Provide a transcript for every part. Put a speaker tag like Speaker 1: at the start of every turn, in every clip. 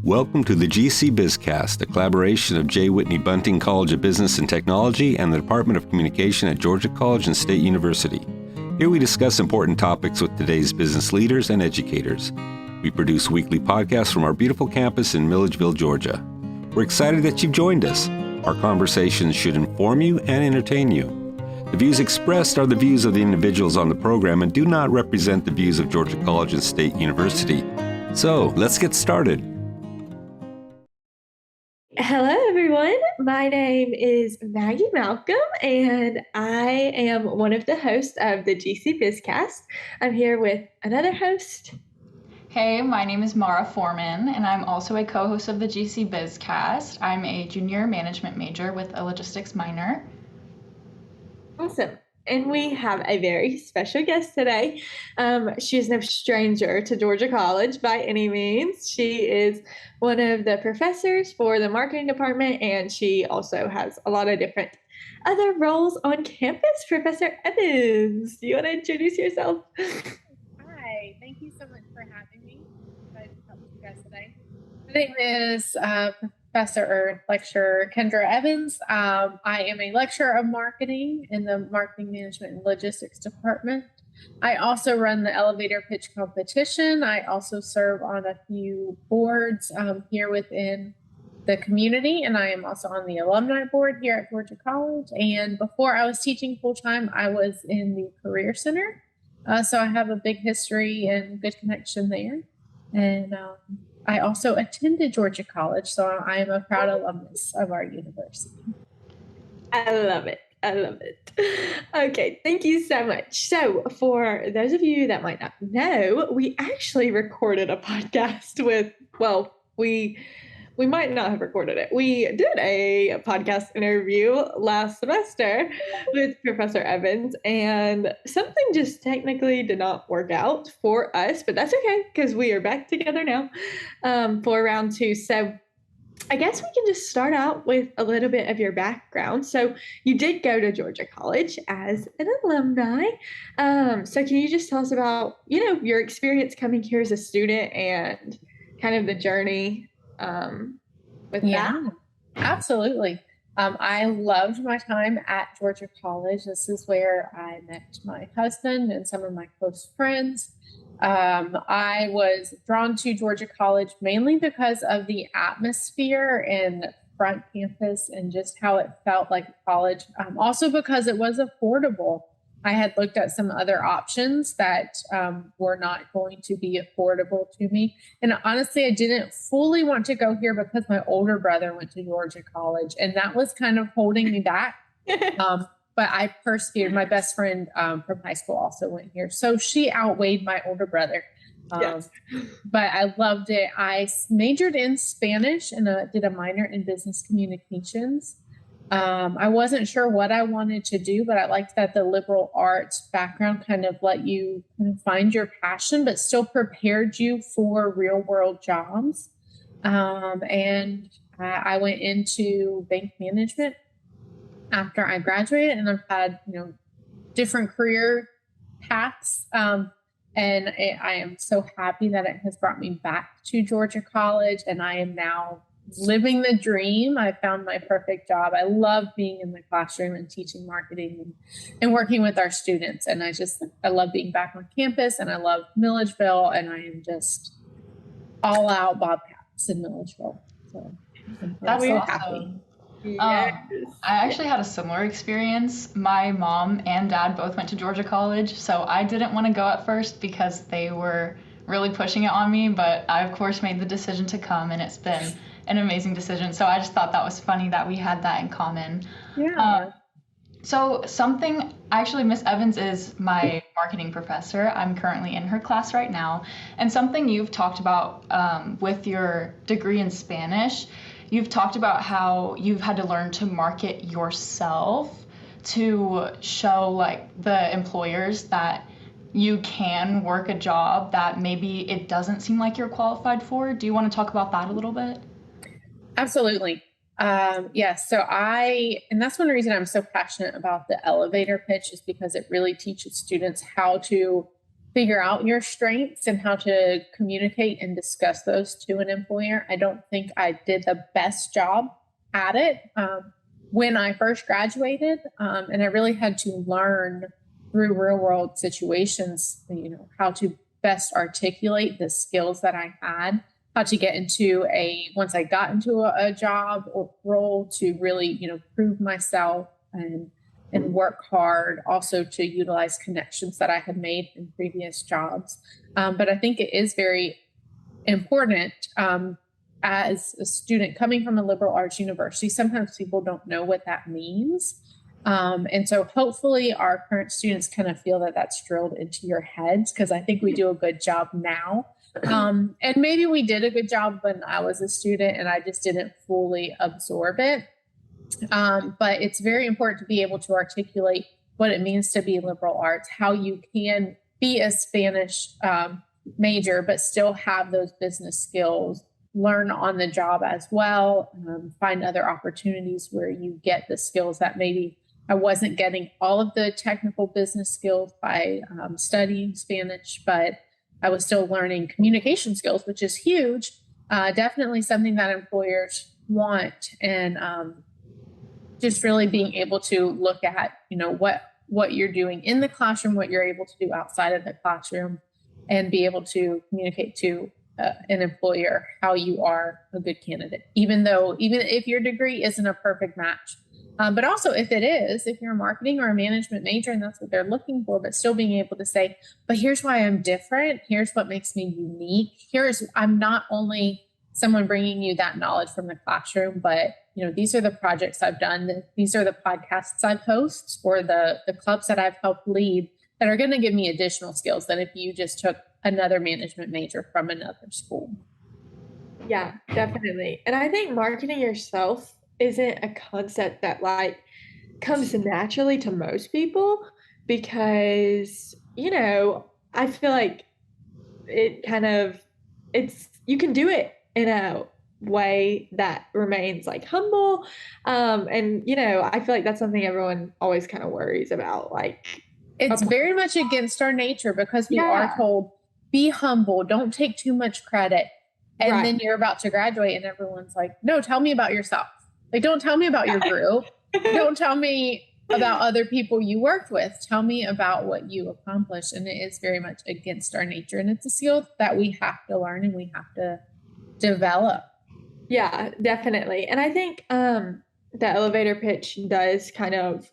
Speaker 1: Welcome to the GC BizCast, a collaboration of J. Whitney Bunting College of Business and Technology and the Department of Communication at Georgia College and State University. Here we discuss important topics with today's business leaders and educators. We produce weekly podcasts from our beautiful campus in Milledgeville, Georgia. We're excited that you've joined us. Our conversations should inform you and entertain you. The views expressed are the views of the individuals on the program and do not represent the views of Georgia College and State University. So, let's get started.
Speaker 2: Hello, everyone. My name is Maggie Malcom, and I am one of the hosts of the GC BizCast. I'm here with another host.
Speaker 3: Hey, my name is Maura Foreman, and I'm also a co-host of the GC BizCast. I'm a junior management major with a logistics minor.
Speaker 2: Awesome. And we have a very special guest today. She is no stranger to Georgia College by any means. She is one of the professors for the marketing department, and she also has a lot of different other roles on campus. Professor Evans, do you want to introduce yourself?
Speaker 4: Hi, thank you so much for having me. I'm excited to talk to you guys today. My name is Professor or Lecturer Kendra Evans. I am a lecturer of marketing in the Marketing Management and Logistics Department. I also run the elevator pitch competition. I also serve on a few boards here within the community, and I am also on the alumni board here at Georgia College. And before I was teaching full-time, I was in the Career Center. So I have a big history and good connection there. And I also attended Georgia College, so I am a proud alumnus of our university.
Speaker 2: I love it. I love it. Okay, thank you so much. So for those of you that might not know, we actually recorded a podcast with, well, we might not have recorded it. We did a podcast interview last semester with Professor Evans, and something just technically did not work out for us, but that's okay because we are back together now for round two. So I guess we can just start out with a little bit of your background. So you did go to Georgia College as an alumni. So can you just tell us about, your experience coming here as a student and kind of the journey with that?
Speaker 4: Absolutely. I loved my time at Georgia College. This is where I met my husband and some of my close friends. I was drawn to Georgia College mainly because of the atmosphere and front campus and just how it felt like college. Also because it was affordable. I had looked at some other options that were not going to be affordable to me. And honestly, I didn't fully want to go here because my older brother went to Georgia College, and that was kind of holding me back. But I persevered. My best friend from high school also went here. So she outweighed my older brother. Yes. But I loved it. I majored in Spanish and did a minor in business communications. I wasn't sure what I wanted to do, but I liked that the liberal arts background kind of let you kind of find your passion, but still prepared you for real world jobs. And I went into bank management after I graduated, and I've had, different career paths. And I am so happy that it has brought me back to Georgia College, and I am now living the dream. I found my perfect job. I love being in the classroom and teaching marketing and working with our students. And I love being back on campus, and I love Milledgeville, and I am just all out Bobcats in Milledgeville. So
Speaker 3: that's
Speaker 4: so
Speaker 3: awesome.
Speaker 4: happy.
Speaker 3: Yes. I actually had a similar experience. My mom and dad both went to Georgia College, so I didn't want to go at first because they were really pushing it on me, but I of course made the decision to come, and it's been an amazing decision. So I just thought that was funny that we had that in common.
Speaker 4: Yeah.
Speaker 3: So actually Miss Evans is my marketing professor. I'm currently in her class right now. And something you've talked about with your degree in Spanish, you've talked about how you've had to learn to market yourself to show like the employers that you can work a job that maybe it doesn't seem like you're qualified for. Do you want to talk about that a little bit?
Speaker 4: Absolutely. Yes. And that's one reason I'm so passionate about the elevator pitch, is because it really teaches students how to figure out your strengths and how to communicate and discuss those to an employer. I don't think I did the best job at it when I first graduated. And I really had to learn through real world situations, how to best articulate the skills that I had, how to get into once I got into a job or role to really, prove myself and work hard, also to utilize connections that I had made in previous jobs. But I think it is very important as a student coming from a liberal arts university. Sometimes people don't know what that means. And so hopefully our current students kind of feel that that's drilled into your heads, because I think we do a good job now. And maybe we did a good job when I was a student and I just didn't fully absorb it. But it's very important to be able to articulate what it means to be liberal arts, how you can be a Spanish major, but still have those business skills, learn on the job as well, find other opportunities where you get the skills that maybe I wasn't getting all of the technical business skills by studying Spanish, but I was still learning communication skills, which is huge. Definitely something that employers want. And just really being able to look at, what you're doing in the classroom, what you're able to do outside of the classroom, and be able to communicate to an employer how you are a good candidate, even if your degree isn't a perfect match. But also if you're a marketing or a management major and that's what they're looking for, but still being able to say, but here's why I'm different. Here's what makes me unique. I'm not only someone bringing you that knowledge from the classroom, but these are the projects I've done. These are the podcasts I've hosted or the clubs that I've helped lead that are going to give me additional skills than if you just took another management major from another school.
Speaker 2: Yeah, definitely. And I think marketing yourself isn't a concept that comes naturally to most people, because, I feel like you can do it in a way that remains humble. And, I feel like that's something everyone always kind of worries about.
Speaker 4: It's very much against our nature, because we are told, be humble, don't take too much credit. And then you're about to graduate and everyone's like, no, tell me about yourself. Don't tell me about your group. Don't tell me about other people you worked with. Tell me about what you accomplished. And it is very much against our nature. And it's a skill that we have to learn and we have to develop.
Speaker 2: Yeah, definitely. And I think the elevator pitch does kind of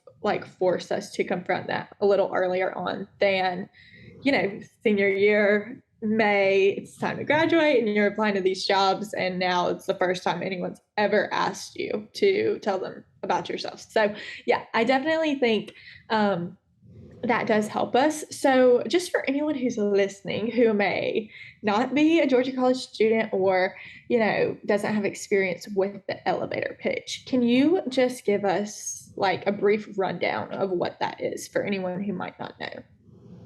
Speaker 2: force us to confront that a little earlier on than, senior year, May, it's time to graduate and you're applying to these jobs. And now it's the first time anyone's ever asked you to tell them about yourself. So yeah, I definitely think that does help us. So just for anyone who's listening who may not be a Georgia College student or, doesn't have experience with the elevator pitch, can you just give us a brief rundown of what that is for anyone who might not know?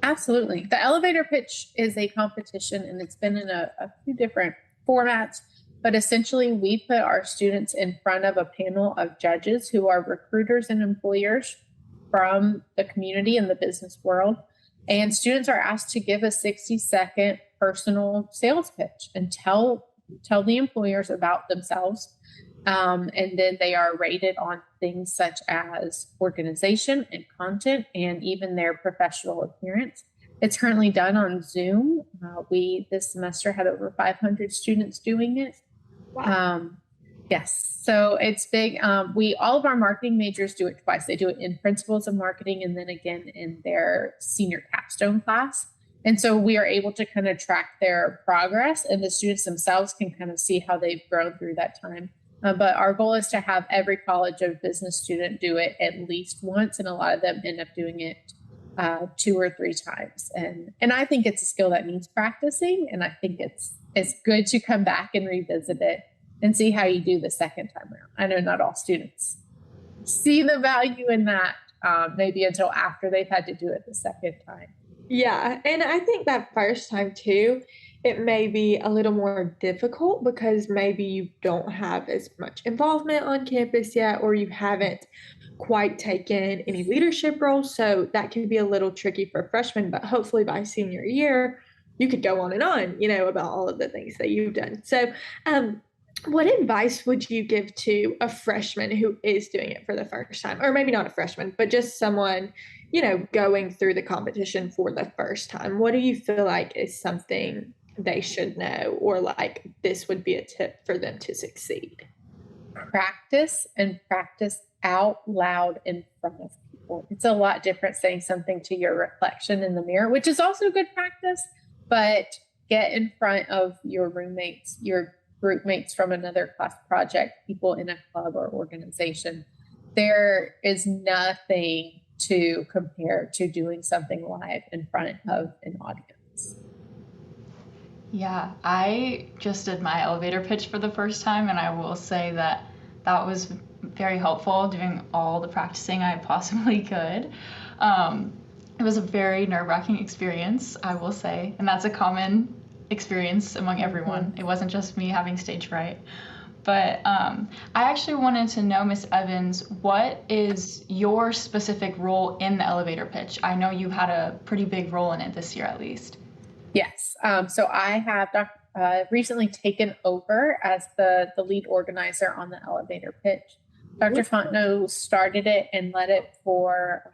Speaker 4: Absolutely. The elevator pitch is a competition, and it's been in a few different formats, but essentially we put our students in front of a panel of judges who are recruiters and employers from the community and the business world. And students are asked to give a 60-second personal sales pitch and tell the employers about themselves. And then they are rated on things such as organization and content and even their professional appearance. It's currently done on Zoom. We this semester had over 500 students doing it. Wow. Yes. So it's big. All of our marketing majors do it twice. They do it in Principles of Marketing and then again in their senior capstone class. And so we are able to kind of track their progress, and the students themselves can kind of see how they've grown through that time. But our goal is to have every College of Business student do it at least once, and a lot of them end up doing it 2 or 3 times. And I think it's a skill that needs practicing, and I think it's good to come back and revisit it and see how you do the second time around. I know not all students see the value in that maybe until after they've had to do it the second time.
Speaker 2: Yeah, and I think that first time too, it may be a little more difficult because maybe you don't have as much involvement on campus yet, or you haven't quite taken any leadership roles. So that can be a little tricky for freshmen, but hopefully by senior year, you could go on and on, about all of the things that you've done. So, what advice would you give to a freshman who is doing it for the first time? Or maybe not a freshman, but just someone, going through the competition for the first time? What do you feel like is something they should know, or like this would be a tip for them to succeed?
Speaker 4: Practice, and practice out loud in front of people. It's a lot different saying something to your reflection in the mirror, which is also good practice, but get in front of your roommates, your group mates from another class project, people in a club or organization. There is nothing to compare to doing something live in front of an audience.
Speaker 3: Yeah, I just did my elevator pitch for the first time, and I will say that was very helpful, doing all the practicing I possibly could. It was a very nerve-wracking experience, I will say, and that's a common experience among everyone. Mm-hmm. It wasn't just me having stage fright. But I actually wanted to know, Miss Evans, what is your specific role in the elevator pitch? I know you had a pretty big role in it this year, at least.
Speaker 4: Yes. So I have recently taken over as the lead organizer on the elevator pitch. Dr. Fontenot started it and led it for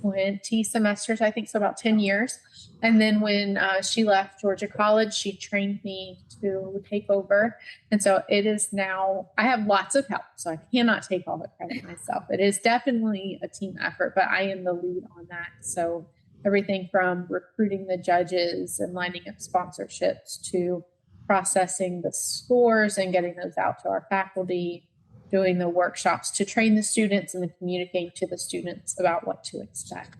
Speaker 4: 20 semesters, I think, so about 10 years. And then when she left Georgia College, she trained me to take over. And so it is now, I have lots of help, so I cannot take all the credit myself. It is definitely a team effort, but I am the lead on that. So everything from recruiting the judges and lining up sponsorships to processing the scores and getting those out to our faculty, doing the workshops to train the students and then communicating to the students about what to expect.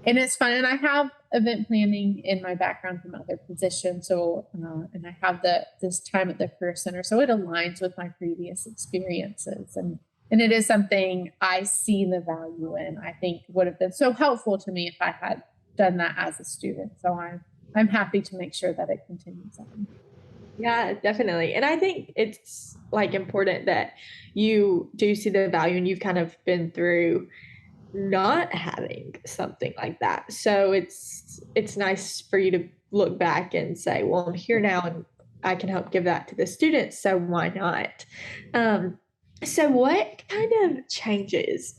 Speaker 4: And it's fun. And I have event planning in my background from other positions. So, and I have this time at the Career Center. So it aligns with my previous experiences. And it is something I see the value in. I think would have been so helpful to me if I had done that as a student. So I'm happy to make sure that it continues on.
Speaker 2: Yeah, definitely. And I think it's like important that you do see the value, and you've kind of been through not having something like that. So it's nice for you to look back and say, well, I'm here now and I can help give that to the students. So why not? So what kind of changes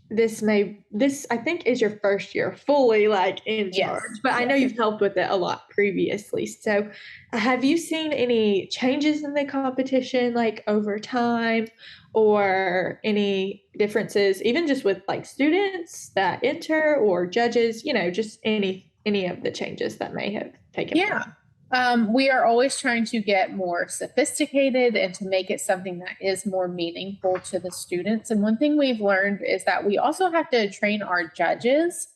Speaker 2: this I think is your first year fully like in charge, but I know you've helped with it a lot previously. So have you seen any changes in the competition like over time, or any differences even just with like students that enter or judges, just any of the changes that may have taken place?
Speaker 4: We are always trying to get more sophisticated and to make it something that is more meaningful to the students. And one thing we've learned is that we also have to train our judges.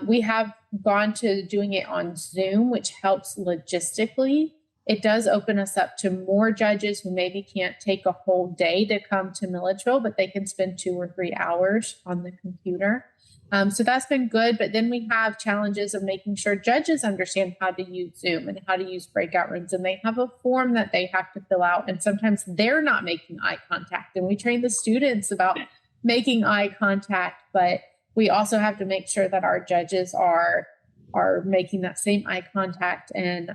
Speaker 4: We have gone to doing it on Zoom, which helps logistically. It does open us up to more judges who maybe can't take a whole day to come to Milledgeville, but they can spend 2 or 3 hours on the computer. So that's been good. But then we have challenges of making sure judges understand how to use Zoom and how to use breakout rooms. And they have a form that they have to fill out. And sometimes they're not making eye contact. And we train the students about making eye contact. But we also have to make sure that our judges are making that same eye contact. And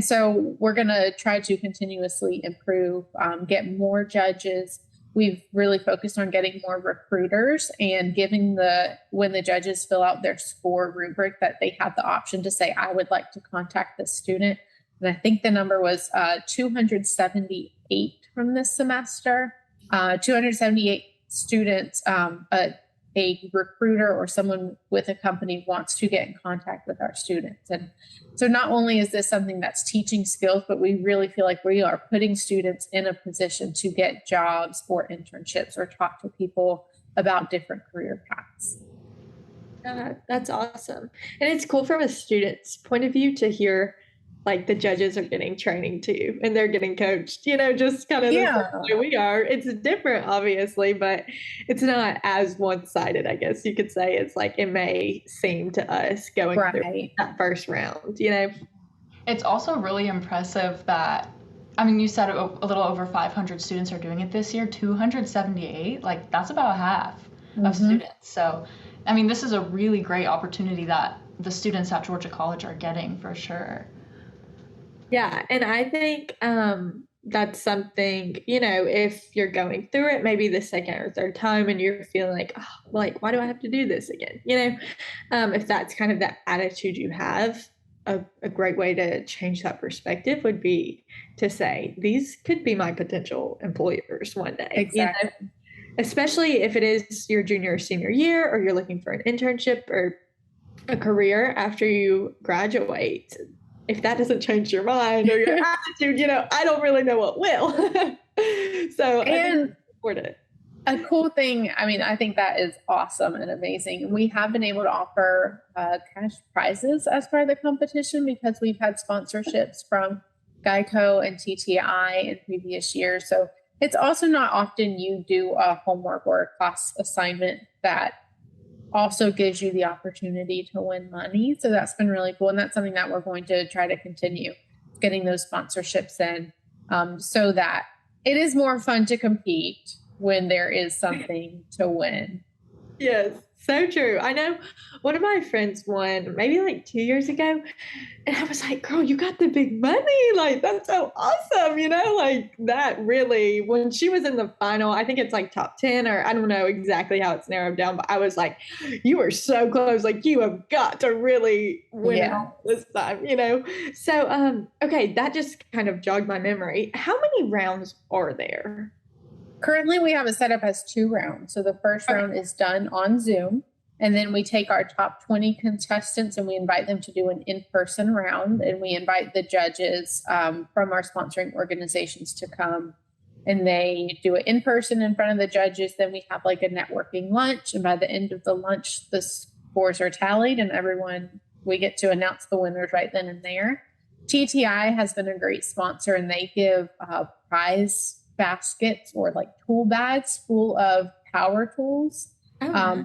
Speaker 4: so we're going to try to continuously improve, get more judges. We've really focused on getting more recruiters and giving when the judges fill out their score rubric, that they have the option to say, I would like to contact the student. And I think the number was 278 from this semester, 278 students, a recruiter or someone with a company wants to get in contact with our students. And so not only is this something that's teaching skills, but we really feel like we are putting students in a position to get jobs or internships or talk to people about different career paths.
Speaker 2: That's awesome. And it's cool from a student's point of view to hear like the judges are getting training too, and they're getting coached, just kind of the same way we are. It's different, obviously, but it's not as one-sided, I guess you could say. It's like it may seem to us going through that first round,
Speaker 3: It's also really impressive that, I mean, you said a little over 500 students are doing it this year, 278, like that's about half of students. So, I mean, this is a really great opportunity that the students at Georgia College are getting for sure.
Speaker 2: Yeah, and I think that's something, if you're going through it maybe the second or third time and you're feeling like, oh, like, why do I have to do this again? If that's kind of the attitude you have, a great way to change that perspective would be to say, these could be my potential employers one day.
Speaker 4: Exactly.
Speaker 2: Especially if it is your junior or senior year, or you're looking for an internship or a career after you graduate. If that doesn't change your mind or your attitude, I don't really know what will. So, and I think it's important.
Speaker 4: A cool thing, I mean, I think that is awesome and amazing. We have been able to offer cash prizes as part of the competition because we've had sponsorships from Geico and TTI in previous years. So it's also not often you do a homework or a class assignment that also gives you the opportunity to win money. So that's been really cool. And that's something that we're going to try to continue getting those sponsorships in so that it is more fun to compete when there is something to win.
Speaker 2: Yes, so true. I know one of my friends won maybe like 2 years ago, and I was like, girl, you got the big money. Like, that's so awesome. Like that really, when she was in the final, I think it's like top 10, or I don't know exactly how it's narrowed down, but I was like, you are so close. Like, you have got to really win it all this time, So, okay, that just kind of jogged my memory. How many rounds are there?
Speaker 4: Currently, we have it set up as 2 rounds. So the first round is done on Zoom, and then we take our top 20 contestants and we invite them to do an in-person round, and we invite the judges from our sponsoring organizations to come, and they do it in person in front of the judges. Then we have like a networking lunch, and by the end of the lunch, the scores are tallied, and we get to announce the winners right then and there. TTI has been a great sponsor, and they give prize baskets or like tool bags full of power tools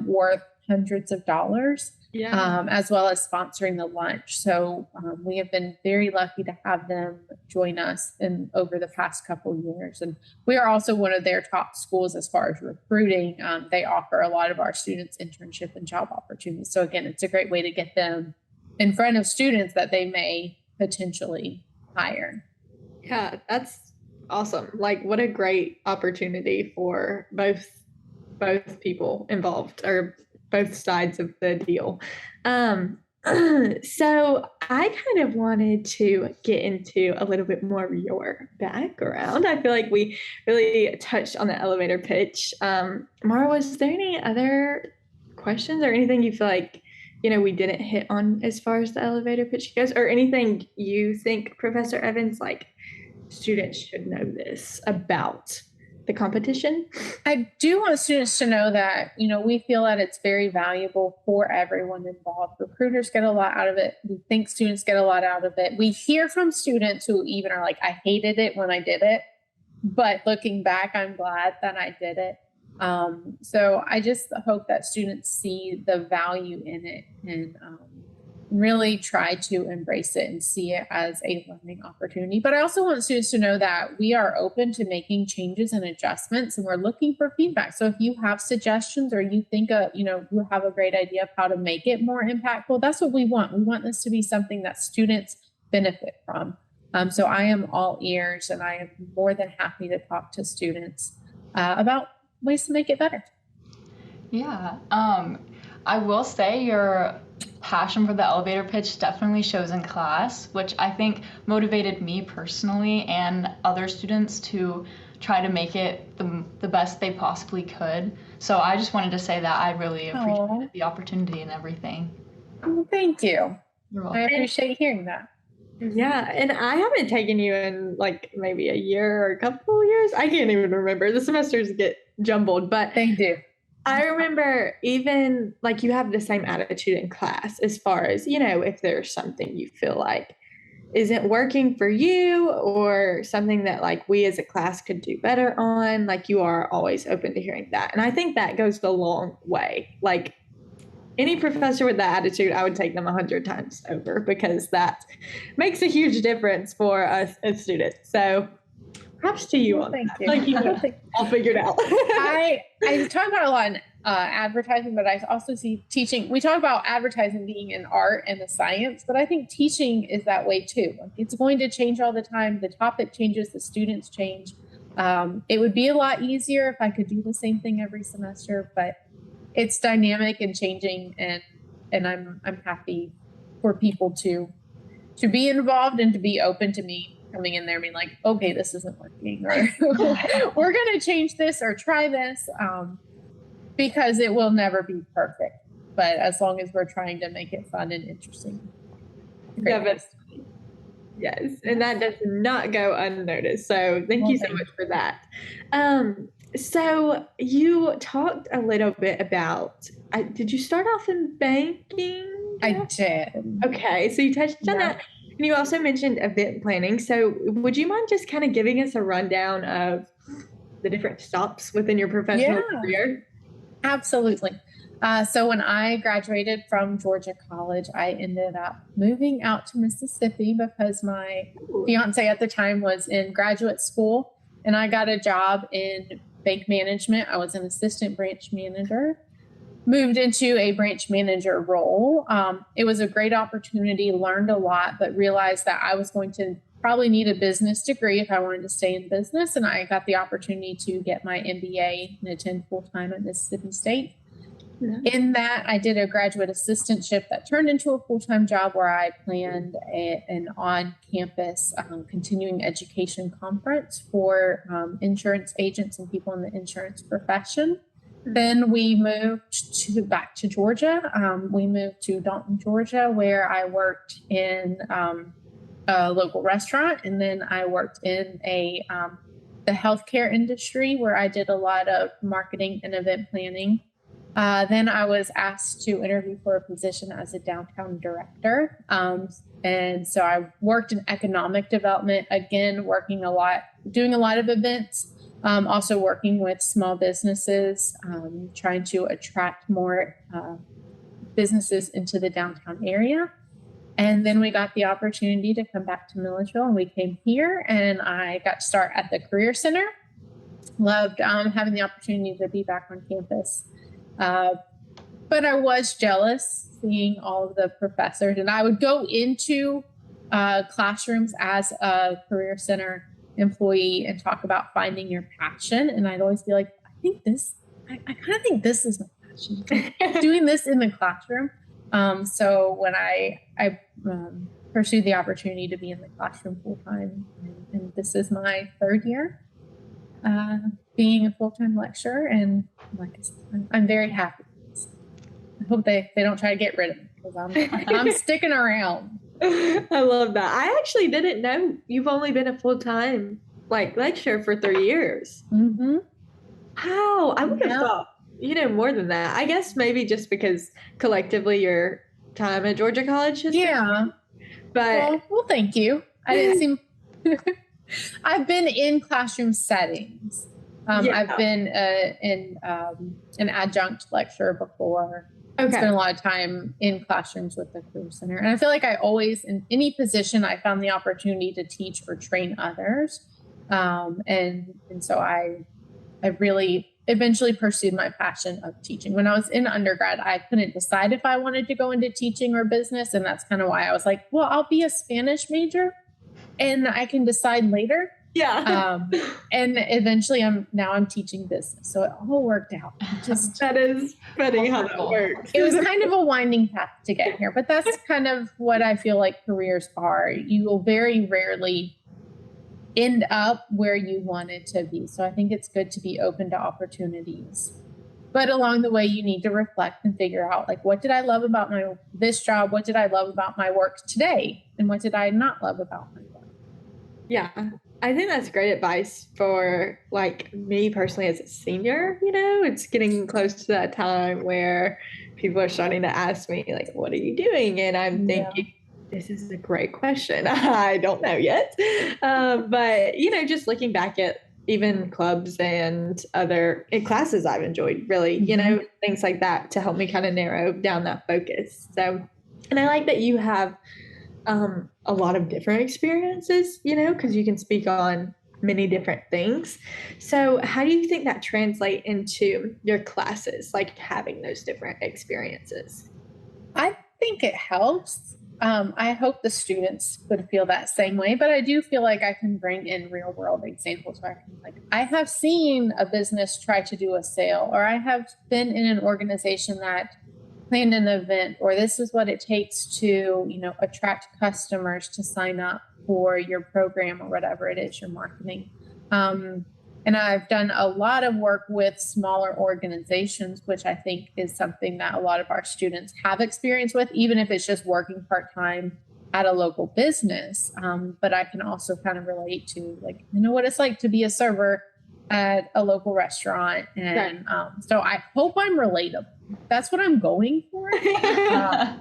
Speaker 4: worth hundreds of dollars, as well as sponsoring the lunch. So we have been very lucky to have them join us over the past couple of years. And we are also one of their top schools as far as recruiting. They offer a lot of our students internship and job opportunities. So again, it's a great way to get them in front of students that they may potentially hire.
Speaker 2: Yeah, that's awesome. Like, what a great opportunity for both people involved, or both sides of the deal. So I kind of wanted to get into a little bit more of your background. I feel like we really touched on the elevator pitch. Maura, was there any other questions or anything you feel like, we didn't hit on as far as the elevator pitch goes, or anything you think, Professor Evans, like students should know this about the competition?
Speaker 4: I do want students to know that, we feel that it's very valuable for everyone involved. Recruiters get a lot out of it. We think students get a lot out of it. We hear from students who even are like, I hated it when I did it, but looking back, I'm glad that I did it. So I just hope that students see the value in it and really try to embrace it and see it as a learning opportunity. But I also want students to know that we are open to making changes and adjustments, and we're looking for feedback. So if you have suggestions, or you think you have a great idea of how to make it more impactful, that's what we want. We want this to be something that students benefit from. So I am all ears, and I am more than happy to talk to students about ways to make it better.
Speaker 3: Yeah. I will say your passion for the elevator pitch definitely shows in class, which I think motivated me personally and other students to try to make it the best they possibly could. So I just wanted to say that I really appreciated the opportunity and everything.
Speaker 4: Well, thank you.
Speaker 3: You're welcome.
Speaker 4: I appreciate hearing that.
Speaker 2: Yeah, and I haven't taken you in like maybe a year or a couple of years. I can't even remember. The semesters get jumbled, but
Speaker 4: they do.
Speaker 2: I remember even like you have the same attitude in class as far as, if there's something you feel like isn't working for you or something that like we as a class could do better on, like you are always open to hearing that. And I think that goes a long way. Like any professor with that attitude, I would take them 100 times over because that makes a huge difference for us as students. So props to you on
Speaker 4: Thank
Speaker 2: that.
Speaker 4: you.
Speaker 2: Like you all figured out.
Speaker 4: I talk about a lot in advertising, but I also see teaching. We talk about advertising being an art and a science, but I think teaching is that way too. Like it's going to change all the time. The topic changes, the students change. It would be a lot easier if I could do the same thing every semester, but it's dynamic and changing, and I'm happy for people to be involved and to be open to me coming in there and being like, okay, this isn't working, or we're going to change this or try this, because it will never be perfect. But as long as we're trying to make it fun and interesting.
Speaker 2: Yes, and that does not go unnoticed. So thank you so much for that. So you talked a little bit about, did you start off in banking?
Speaker 4: I did.
Speaker 2: Okay, so you touched on that. And you also mentioned event planning. So would you mind just kind of giving us a rundown of the different stops within your professional career?
Speaker 4: Absolutely. So when I graduated from Georgia College, I ended up moving out to Mississippi because my fiance at the time was in graduate school, and I got a job in bank management. I was an assistant branch manager, moved into a branch manager role. It was a great opportunity, learned a lot, but realized that I was going to probably need a business degree if I wanted to stay in business. And I got the opportunity to get my MBA and attend full-time at Mississippi State. In that, I did a graduate assistantship that turned into a full-time job where I planned an on-campus continuing education conference for insurance agents and people in the insurance profession. Then we moved back to Georgia. We moved to Dalton, Georgia, where I worked in a local restaurant, and then I worked in the healthcare industry where I did a lot of marketing and event planning. Then I was asked to interview for a position as a downtown director. And so I worked in economic development, again, doing a lot of events, also working with small businesses, trying to attract more businesses into the downtown area. And then we got the opportunity to come back to Milledgeville, and we came here, and I got to start at the Career Center. Loved having the opportunity to be back on campus. But I was jealous seeing all of the professors, and I would go into classrooms as a Career Center employee and talk about finding your passion. And I'd always be like, I kind of think this is my passion, doing this in the classroom. So when I pursued the opportunity to be in the classroom full time, and this is my third year being a full-time lecturer, and like I said, I'm very happy. I hope they don't try to get rid of me because I'm sticking around.
Speaker 2: I love that. I actually didn't know you've only been a full-time lecturer for 3 years.
Speaker 4: Mm-hmm.
Speaker 2: Wow, I would have thought more than that. I guess maybe just because collectively your time at Georgia College has been, but
Speaker 4: well, thank you. I didn't seem. I've been in classroom settings. I've been in an adjunct lecturer before. Okay. Spent a lot of time in classrooms with the Career Center. And I feel like I always, in any position, I found the opportunity to teach or train others. And so I really eventually pursued my passion of teaching. When I was in undergrad, I couldn't decide if I wanted to go into teaching or business. And that's kind of why I was like, well, I'll be a Spanish major and I can decide later.
Speaker 2: Yeah.
Speaker 4: And eventually I'm teaching business. So it all worked out.
Speaker 2: That is funny how that works.
Speaker 4: It was kind of a winding path to get here, but that's kind of what I feel like careers are. You will very rarely end up where you wanted to be. So I think it's good to be open to opportunities. But along the way, you need to reflect and figure out, what did I love about this job? What did I love about my work today? And what did I not love about my work?
Speaker 2: Yeah. I think that's great advice for me personally as a senior. It's getting close to that time where people are starting to ask me what are you doing? And I'm thinking, This is a great question. I don't know yet. But, just looking back at even clubs and other classes I've enjoyed, really, things like that to help me kind of narrow down that focus. So, and I like that you have a lot of different experiences, because you can speak on many different things. So how do you think that translate into your classes, like having those different experiences?
Speaker 4: I think it helps. I hope the students would feel that same way, but I do feel like I can bring in real world examples where I have seen a business try to do a sale, or I have been in an organization that planned an event, or this is what it takes to, attract customers to sign up for your program or whatever it is you're marketing. And I've done a lot of work with smaller organizations, which I think is something that a lot of our students have experience with, even if it's just working part-time at a local business. But I can also kind of relate to what it's like to be a server at a local restaurant. And so I hope I'm relatable. That's what I'm going for. I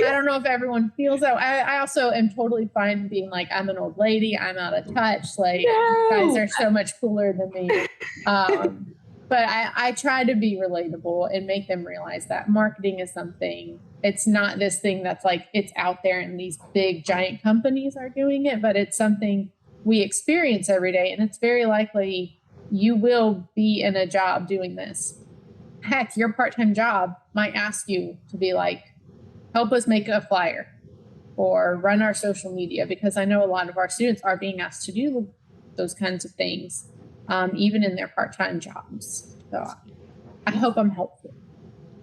Speaker 4: don't know if everyone feels that. I also am totally fine being like, I'm an old lady. I'm out of touch. You guys are so much cooler than me. But I try to be relatable and make them realize that marketing is something, it's not this thing that's it's out there and these big giant companies are doing it, but it's something we experience every day. And it's very likely you will be in a job doing this. Heck, your part-time job might ask you to be help us make a flyer or run our social media, because I know a lot of our students are being asked to do those kinds of things, even in their part-time jobs. So I hope I'm helpful.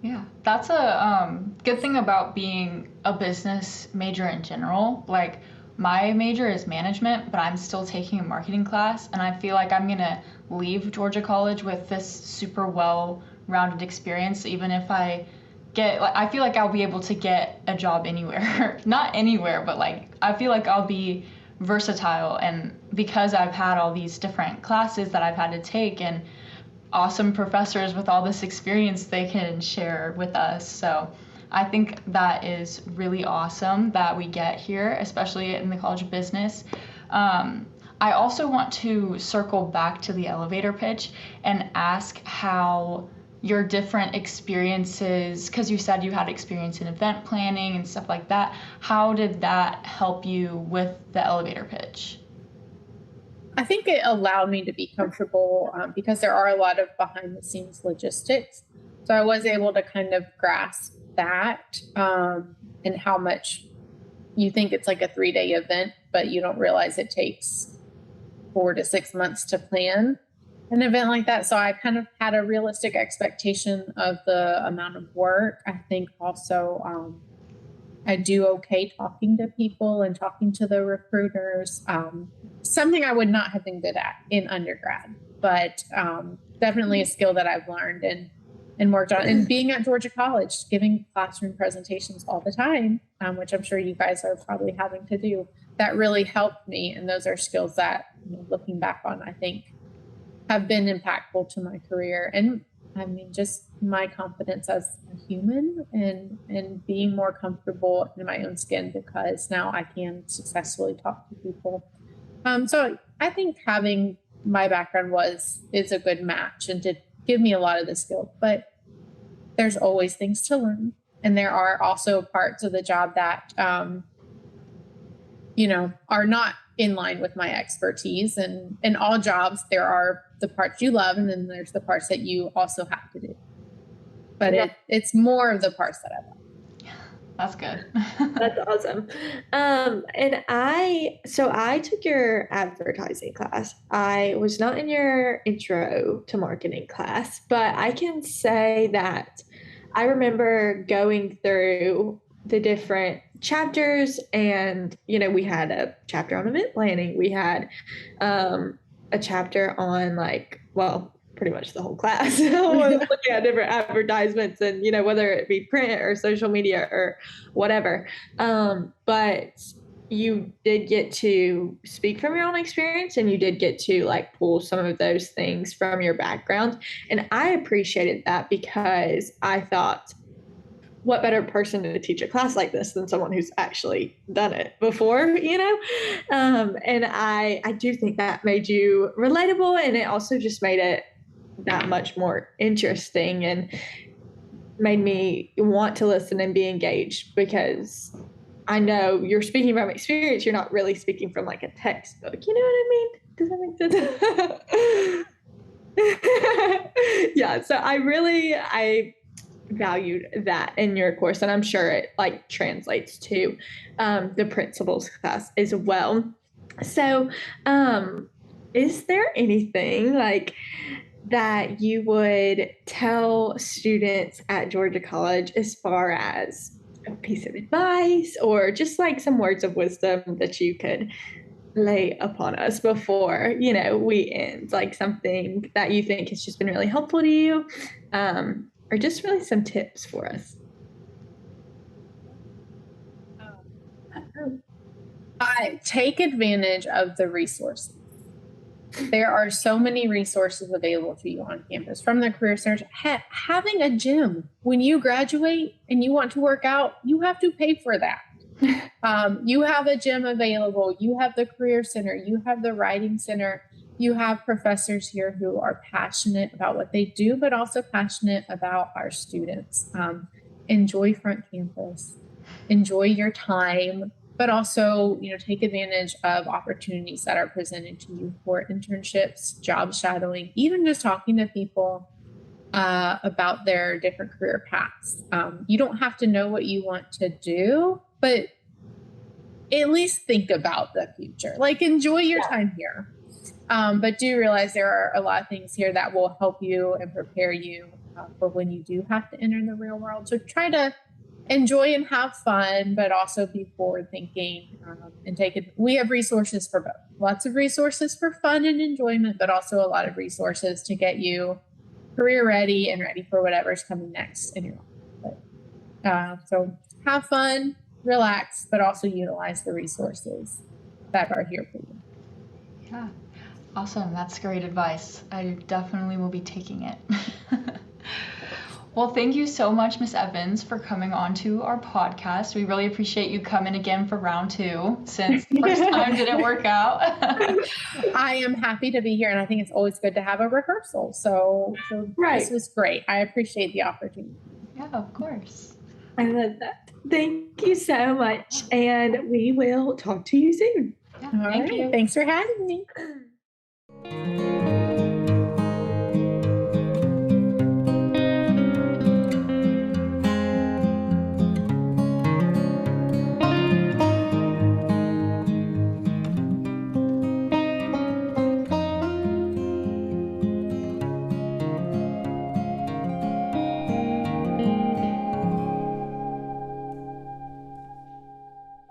Speaker 3: Yeah, that's a good thing about being a business major in general. My major is management, but I'm still taking a marketing class, and I feel like I'm going to leave Georgia College with this super well-rounded experience, even if I feel like I'll be able to get a job anywhere. Not anywhere, but I feel like I'll be versatile, and because I've had all these different classes that I've had to take and awesome professors with all this experience they can share with us. So I think that is really awesome that we get here, especially in the College of Business. I also want to circle back to the elevator pitch and ask how your different experiences, because you said you had experience in event planning and stuff like that, how did that help you with the elevator pitch?
Speaker 4: I think it allowed me to be comfortable because there are a lot of behind the scenes logistics. So I was able to kind of grasp that and how much you think it's a 3-day event, but you don't realize it takes 4 to 6 months to plan an event like that. So I kind of had a realistic expectation of the amount of work. I think also I do okay talking to people and talking to the recruiters. Something I would not have been good at in undergrad, but definitely a skill that I've learned and worked on. And being at Georgia College, giving classroom presentations all the time, which I'm sure you guys are probably having to do, that really helped me. And those are skills that, looking back on, I think have been impactful to my career. And I mean, just my confidence as a human and being more comfortable in my own skin, because now I can successfully talk to people. So I think having my background is a good match and did give me a lot of the skills, but there's always things to learn. And there are also parts of the job that, are not in line with my expertise. And in all jobs, there are the parts you love, and then there's the parts that you also have to do. But it's more of the parts that I love.
Speaker 3: That's good.
Speaker 2: That's awesome. And I took your advertising class. I was not in your intro to marketing class, but I can say that I remember going through the different chapters, and we had a chapter on event planning. We had a chapter on pretty much the whole class looking at different advertisements and whether it be print or social media or whatever, but you did get to speak from your own experience, and you did get to pull some of those things from your background, and I appreciated that, because I thought what better person to teach a class like this than someone who's actually done it before, and I do think that made you relatable, and it also just made it that much more interesting and made me want to listen and be engaged, because I know you're speaking from experience. You're not really speaking from like a textbook. You know what I mean? Does that make sense? Yeah. So I valued that in your course, and I'm sure it like translates to the principals class as well. So, is there anything like that you would tell students at Georgia College as far as a piece of advice or just like some words of wisdom that you could lay upon us before, we end, like something that you think has just been really helpful to you, or just really some tips for us?
Speaker 4: I take advantage of the resources. There are so many resources available to you on campus from the Career Center. Having a gym when you graduate and you want to work out, you have to pay for that. You have a gym available. You have the Career Center. You have the Writing Center. You have professors here who are passionate about what they do, but also passionate about our students. Enjoy Front Campus. Enjoy your time. But also, take advantage of opportunities that are presented to you for internships, job shadowing, even just talking to people about their different career paths. You don't have to know what you want to do, but at least think about the future. Like, enjoy your time here. But do realize there are a lot of things here that will help you and prepare you for when you do have to enter the real world. So try to enjoy and have fun, but also be forward thinking and take it. We have resources for both. Lots of resources for fun and enjoyment, but also a lot of resources to get you career ready and ready for whatever's coming next in your life. So have fun, relax, but also utilize the resources that are here for you.
Speaker 3: Yeah, awesome. That's great advice. I definitely will be taking it. Well, thank you so much, Ms. Evans, for coming on to our podcast. We really appreciate you coming again for round 2, since the first time didn't work out.
Speaker 4: I am happy to be here, and I think it's always good to have a rehearsal. So
Speaker 2: Right.
Speaker 4: This was great. I appreciate the opportunity.
Speaker 3: Yeah, of course.
Speaker 2: I love that. Thank you so much, and we will talk to you soon.
Speaker 3: Yeah,
Speaker 4: All
Speaker 3: thank
Speaker 4: right.
Speaker 3: you.
Speaker 4: Thanks for having me.